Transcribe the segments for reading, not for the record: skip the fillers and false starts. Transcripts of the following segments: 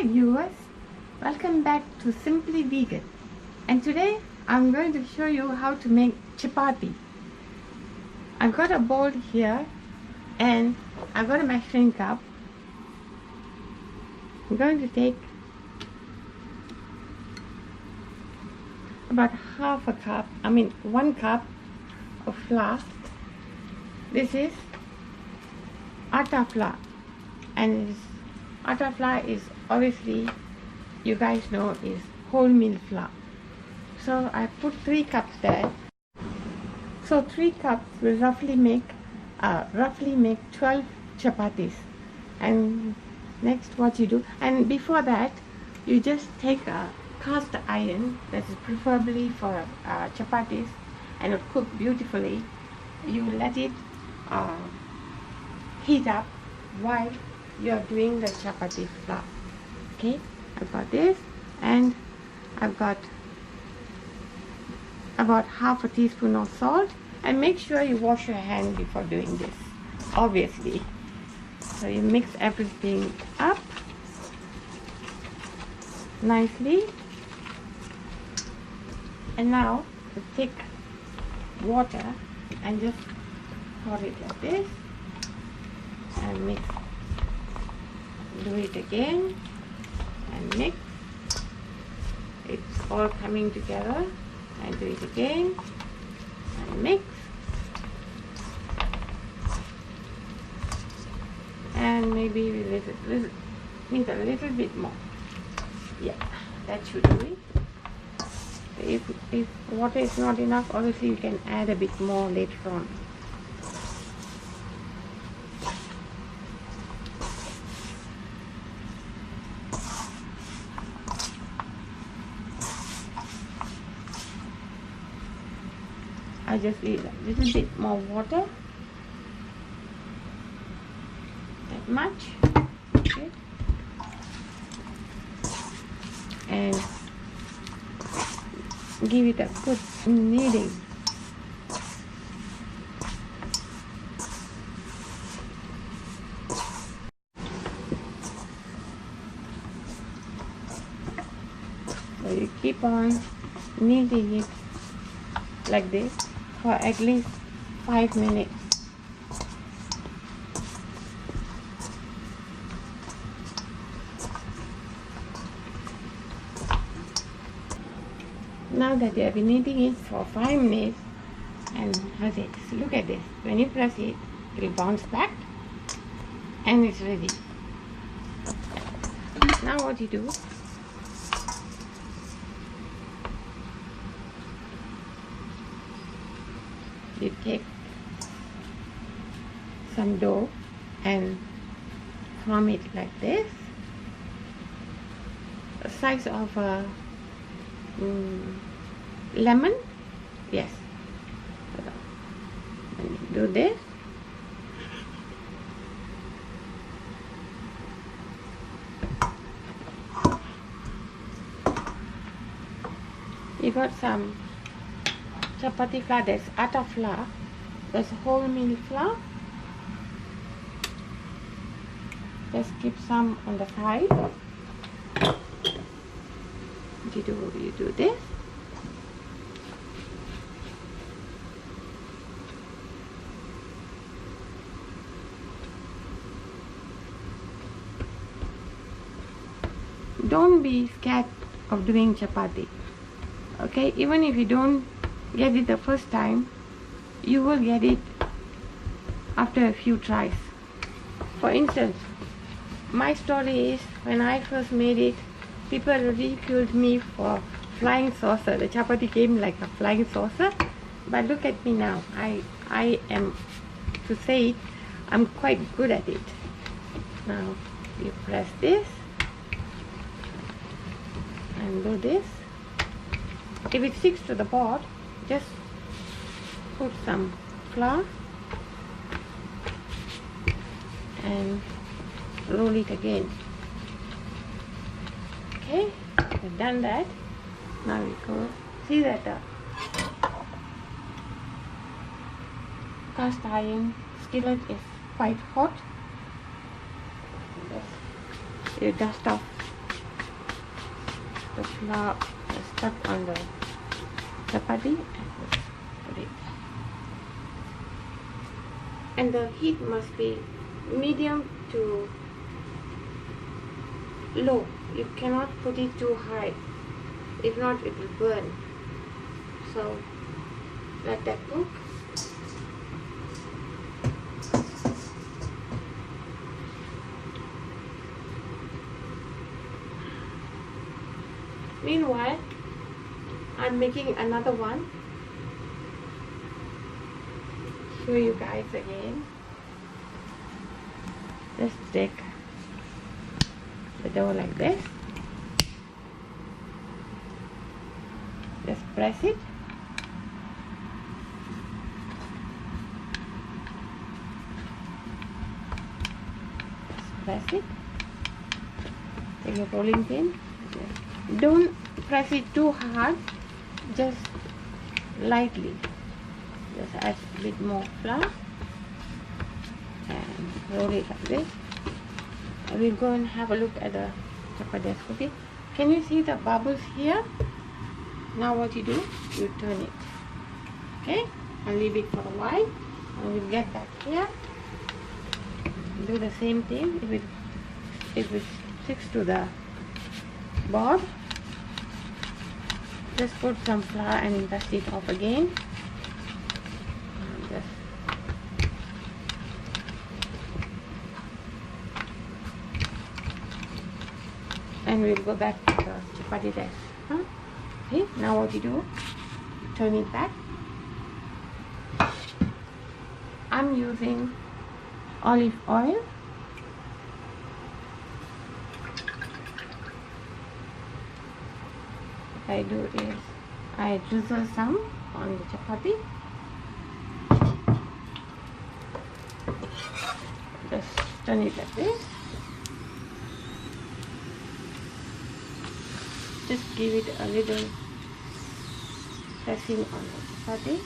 Hi viewers, welcome back to Simply Vegan, and today I'm going to show you how to make chapati. I've got a bowl here and I've got a measuring cup. I'm going to take about one cup of flour. This is atta flour, and atta flour is obviously, you guys know, is wholemeal flour. So I put 3 cups there. So 3 cups will roughly make 12 chapatis. And next what you do, and before that, you just take a cast iron that is preferably for chapatis, and it'll cook beautifully. You let it heat up while you're doing the chapati flour. Okay, I've got this, and I've got about half a teaspoon of salt, and make sure you wash your hand before doing this, obviously. So you mix everything up nicely, and now you take water and just pour it like this and mix. Do it again and mix. It's all coming together, and do it again and mix, and maybe we need a little bit more. Yeah, that should do it. If water is not enough, obviously you can add a bit more later on. I just need a little bit more water, that much, okay, and give it a good kneading. So you keep on kneading it like this for at least 5 minutes. Now that you have been kneading it for 5 minutes, and look at this, when you press it, it will bounce back, and it's ready. Now what you do, you take some dough and form it like this, the size of a lemon. Yes, and you do this, you got some chapati flour, that's atta flour, that's wholemeal flour. Just keep some on the side. You do this, don't be scared of doing chapati, okay? Even if you don't get it the first time, you will get it after a few tries. For instance, my story is, when I first made it, people ridiculed me for flying saucer. The chapati came like a flying saucer, but look at me now. I am, to say it, I'm quite good at it. Now you press this and do this. If it sticks to the board, just put some flour and roll it again. Okay, I've done that. Now we go. See that the cast iron skillet is quite hot. Just you dust off the flour is stuck on the chapati, put it. And the heat must be medium to low. You cannot put it too high, if not it will burn. So let that cook. Meanwhile, I'm making another one. Show you guys again. Just take the dough like this. Just press it. Just press it. Take a rolling pin. Don't press it too hard, just lightly. Just add a bit more flour and roll it like this. We'll go and have a look at the chapati cooking. Can you see the bubbles here? Now what you do, you turn it. Okay, and leave it for a while, and we'll get back here. Do the same thing. If it sticks to the board, just put some flour and dust it off again. And we'll go back to the chapati test. Okay, now what you do, turn it back. I'm using olive oil. What I do is I drizzle some on the chapati. Just turn it like this. Just give it a little pressing on the chapati.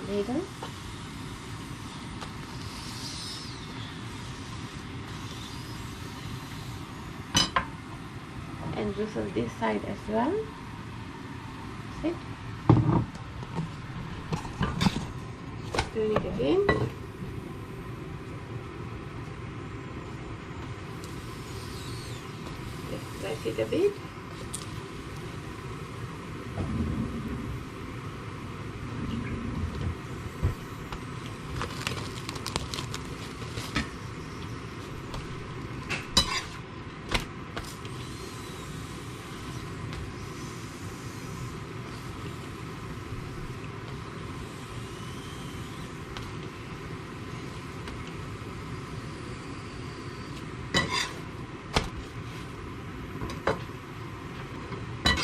Later. And drizzle this side as well. That's it. Turn it again. Just press it a bit.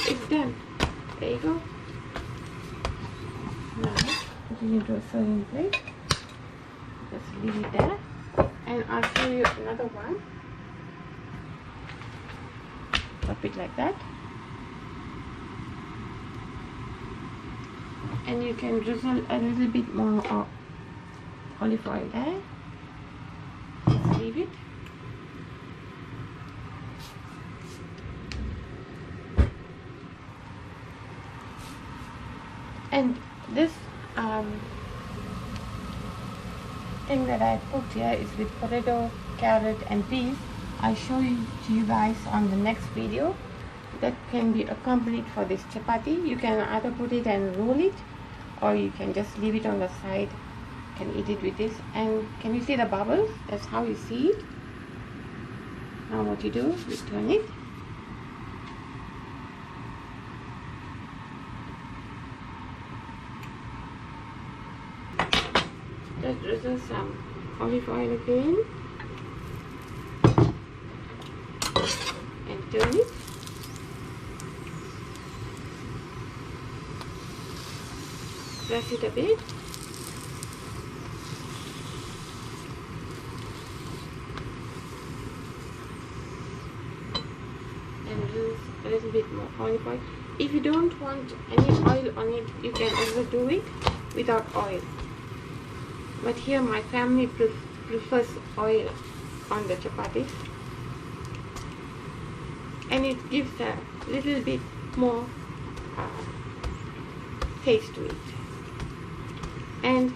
It's done. There you go. Now put it into a serving plate. Just leave it there. And I'll show you another one. Pop it like that. And you can drizzle a little bit more olive oil there. Just leave it. And this thing that I cooked here is with potato, carrot and peas. I'll show you to you guys on the next video. That can be accompanied for this chapati. You can either put it and roll it, or you can just leave it on the side. You can eat it with this. And can you see the bubbles? That's how you see it. Now what you do, you turn it. Just drizzle some olive oil again and turn it. Press it a bit. And use a little bit more olive oil. If you don't want any oil on it, you can also do it without oil. But here my family prefers oil on the chapatis. and it gives a little bit more taste to it. And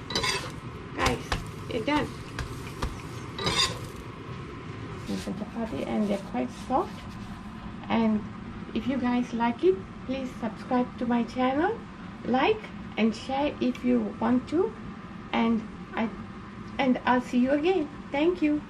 guys, they're done. Here's the chapati, and they're quite soft. And if you guys like it, please subscribe to my channel, like and share if you want to, and I'll see you again. Thank you.